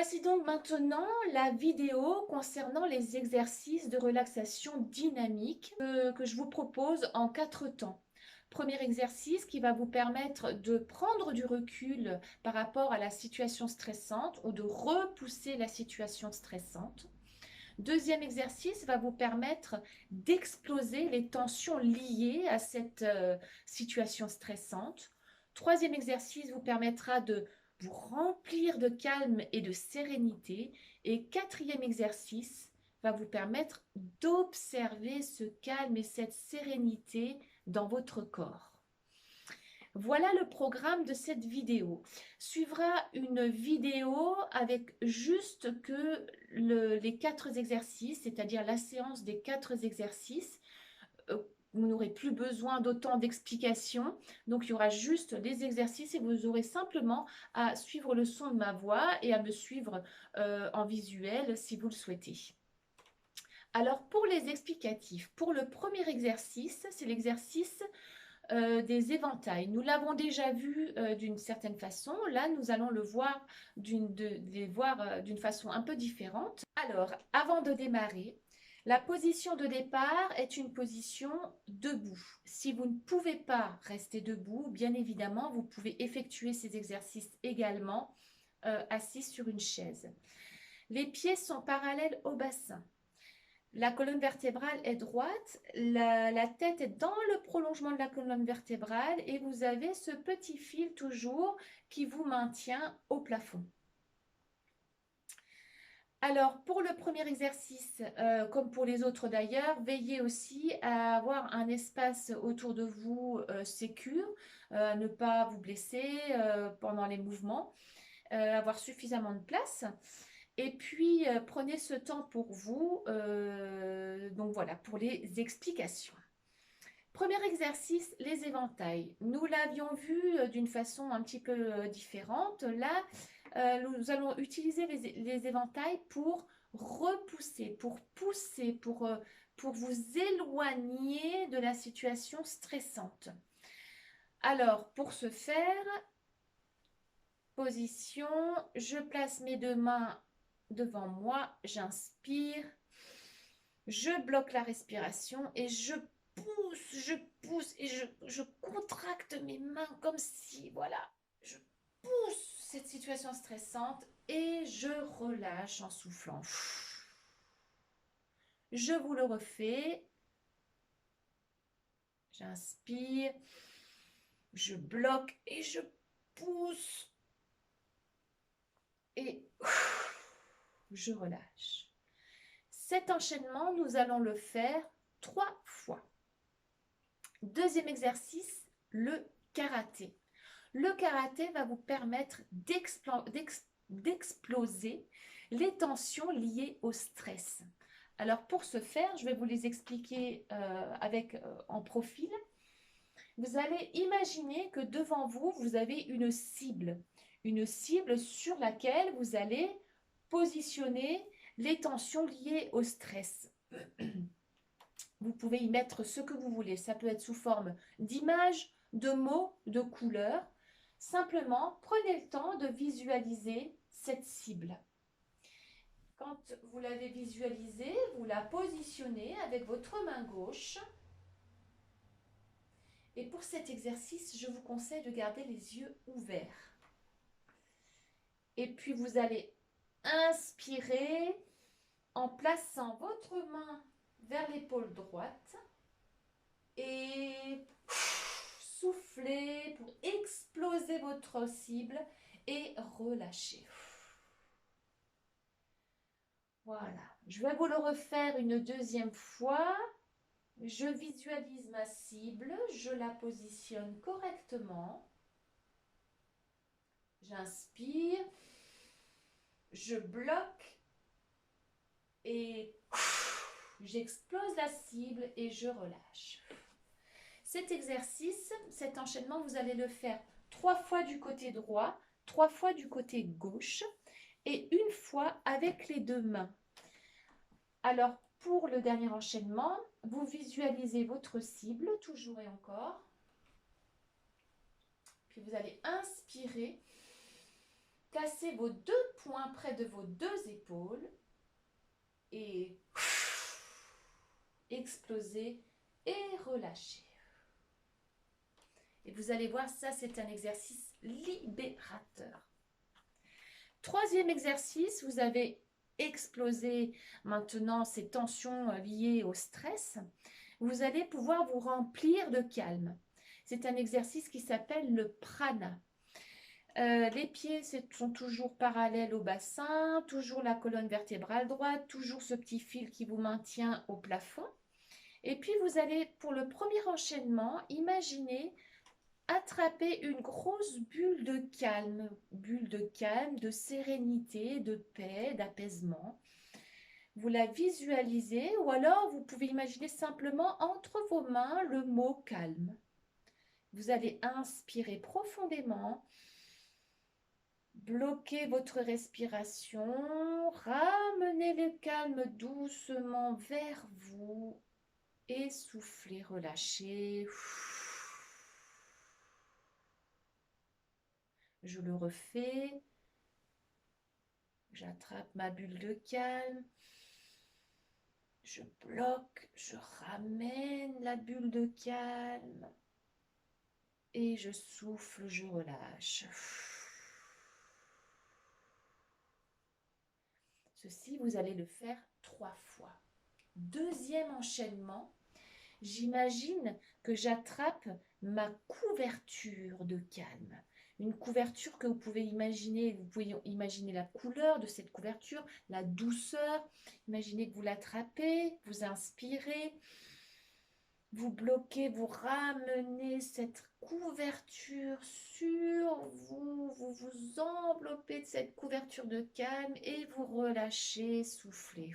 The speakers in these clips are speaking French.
Voici donc maintenant la vidéo concernant les exercices de relaxation dynamique que je vous propose en 4 temps. Premier exercice qui va vous permettre de prendre du recul par rapport à la situation stressante ou de repousser la situation stressante. Deuxième exercice va vous permettre d'exploser les tensions liées à cette situation stressante. Troisième exercice vous permettra de vous remplir de calme et de sérénité. Et quatrième exercice va vous permettre d'observer ce calme et cette sérénité dans votre corps. Voilà le programme de cette vidéo. Suivra une vidéo avec juste que les 4 exercices, c'est-à-dire la séance des 4 exercices. Vous n'aurez plus besoin d'autant d'explications. Donc, il y aura juste les exercices et vous aurez simplement à suivre le son de ma voix et à me suivre en visuel si vous le souhaitez. Alors, pour les explicatifs, pour le premier exercice, c'est l'exercice des éventails. Nous l'avons déjà vu d'une certaine façon. Là, nous allons le voir d'une façon un peu différente. Alors, avant de démarrer, la position de départ est une position debout. Si vous ne pouvez pas rester debout, bien évidemment, vous pouvez effectuer ces exercices également assis sur une chaise. Les pieds sont parallèles au bassin. La colonne vertébrale est droite, la tête est dans le prolongement de la colonne vertébrale et vous avez ce petit fil toujours qui vous maintient au plafond. Alors, pour le premier exercice, comme pour les autres d'ailleurs, veillez aussi à avoir un espace autour de vous sécure, ne pas vous blesser pendant les mouvements, avoir suffisamment de place. Et puis, prenez ce temps pour vous. Donc voilà, pour les explications. Premier exercice, les éventails. Nous l'avions vu d'une façon un petit peu différente. Là, nous allons utiliser les éventails pour repousser, pour pousser, pour vous éloigner de la situation stressante. Alors, pour ce faire, position, je place mes 2 mains devant moi, j'inspire, je bloque la respiration et je pousse et je contracte mes mains comme si, voilà, je pousse cette situation stressante et je relâche en soufflant. Je vous le refais. J'inspire, je bloque et je pousse et je relâche. Cet enchaînement, nous allons le faire 3 fois. Deuxième exercice, le karaté. Le karaté va vous permettre d'exploser les tensions liées au stress. Alors pour ce faire, je vais vous les expliquer en profil. Vous allez imaginer que devant vous, vous avez une cible sur laquelle vous allez positionner les tensions liées au stress. Vous pouvez y mettre ce que vous voulez. Ça peut être sous forme d'images, de mots, de couleurs. Simplement, prenez le temps de visualiser cette cible. Quand vous l'avez visualisée, vous la positionnez avec votre main gauche. Et pour cet exercice, je vous conseille de garder les yeux ouverts. Et puis, vous allez inspirer en plaçant votre main vers l'épaule droite et souffler pour exploser votre cible et relâcher. Voilà, je vais vous le refaire une deuxième fois. Je visualise ma cible, je la positionne correctement. J'inspire, je bloque et j'explose la cible et je relâche. Cet exercice, cet enchaînement, vous allez le faire 3 fois du côté droit, 3 fois du côté gauche et une fois avec les 2 mains. Alors, pour le dernier enchaînement, vous visualisez votre cible, toujours et encore. Puis vous allez inspirer Placez vos deux poings près de vos deux épaules et explosez et relâchez. Et vous allez voir, ça c'est un exercice libérateur. Troisième exercice, vous avez explosé maintenant ces tensions liées au stress. Vous allez pouvoir vous remplir de calme. C'est un exercice qui s'appelle le prana. Les pieds sont toujours parallèles au bassin, toujours la colonne vertébrale droite, toujours ce petit fil qui vous maintient au plafond. Et puis vous allez, pour le premier enchaînement, imaginer attraper une grosse bulle de calme, de sérénité, de paix, d'apaisement. Vous la visualisez ou alors vous pouvez imaginer simplement entre vos mains le mot calme. Vous allez inspirer profondément, bloquer votre respiration, ramenez le calme doucement vers vous et soufflez, relâchez. Je le refais. J'attrape ma bulle de calme. Je bloque, je ramène la bulle de calme. Et je souffle, je relâche. Ceci, vous allez le faire 3 fois. Deuxième enchaînement, j'imagine que j'attrape ma couverture de calme. Une couverture que vous pouvez imaginer la couleur de cette couverture, la douceur. Imaginez que vous l'attrapez, vous inspirez, vous bloquez, vous ramenez cette couverture sur vous, vous vous enveloppez de cette couverture de calme et vous relâchez, soufflez.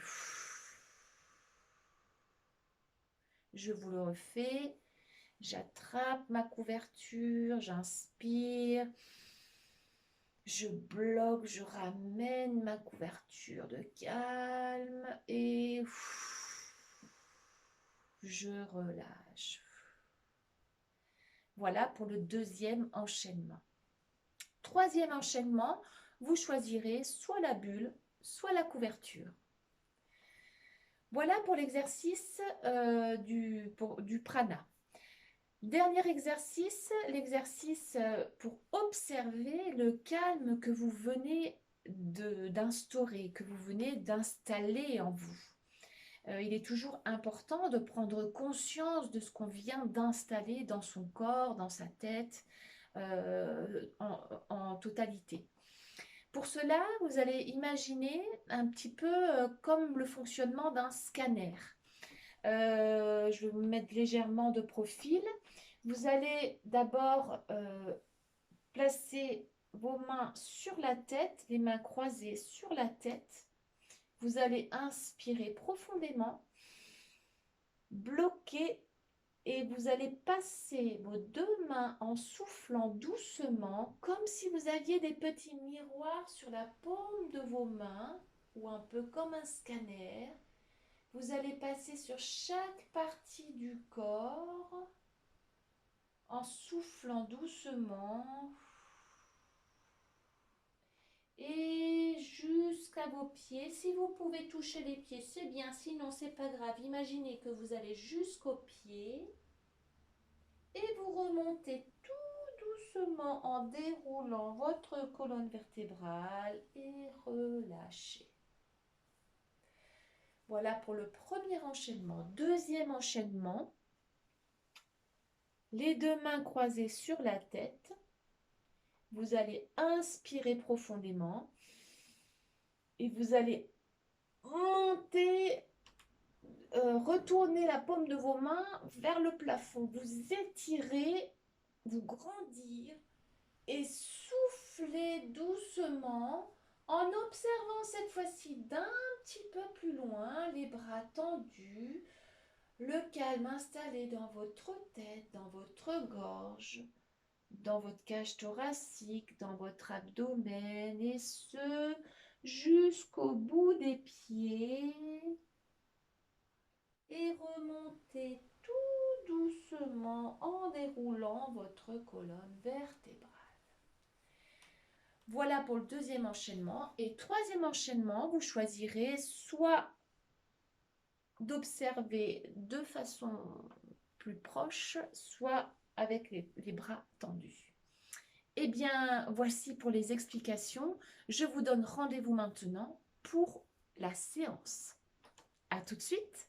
Je vous le refais. J'attrape ma couverture, j'inspire, je bloque, je ramène ma couverture de calme et je relâche. Voilà pour le deuxième enchaînement. Troisième enchaînement, vous choisirez soit la bulle, soit la couverture. Voilà pour l'exercice du prana. Dernier exercice, l'exercice pour observer le calme que vous venez d'instaurer, que vous venez d'installer en vous. Il est toujours important de prendre conscience de ce qu'on vient d'installer dans son corps, dans sa tête, en totalité. Pour cela, vous allez imaginer un petit peu comme le fonctionnement d'un scanner. Je vais vous mettre légèrement de profil. Vous allez d'abord placer vos mains sur la tête, les mains croisées sur la tête. Vous allez inspirer profondément, bloquer et vous allez passer vos deux mains en soufflant doucement, comme si vous aviez des petits miroirs sur la paume de vos mains ou un peu comme un scanner. Vous allez passer sur chaque partie du corps en soufflant doucement et jusqu'à vos pieds. Si vous pouvez toucher les pieds, c'est bien, sinon c'est pas grave. Imaginez que vous allez jusqu'aux pieds et vous remontez tout doucement en déroulant votre colonne vertébrale et relâchez. Voilà pour le premier enchaînement. Deuxième enchaînement, les deux mains croisées sur la tête. Vous allez inspirer profondément et vous allez monter, retourner la paume de vos mains vers le plafond. Vous étirez, vous grandir et souffler doucement en observant cette fois-ci d'un petit peu plus loin les bras tendus, le calme installé dans votre tête, dans votre gorge, dans votre cage thoracique, dans votre abdomen et ce jusqu'au bout des pieds et remontez tout doucement en déroulant votre colonne vertébrale. Voilà pour le deuxième enchaînement. Et troisième enchaînement, vous choisirez soit d'observer de façon plus proche, soit avec les bras tendus. Eh bien, voici pour les explications. Je vous donne rendez-vous maintenant pour la séance. À tout de suite.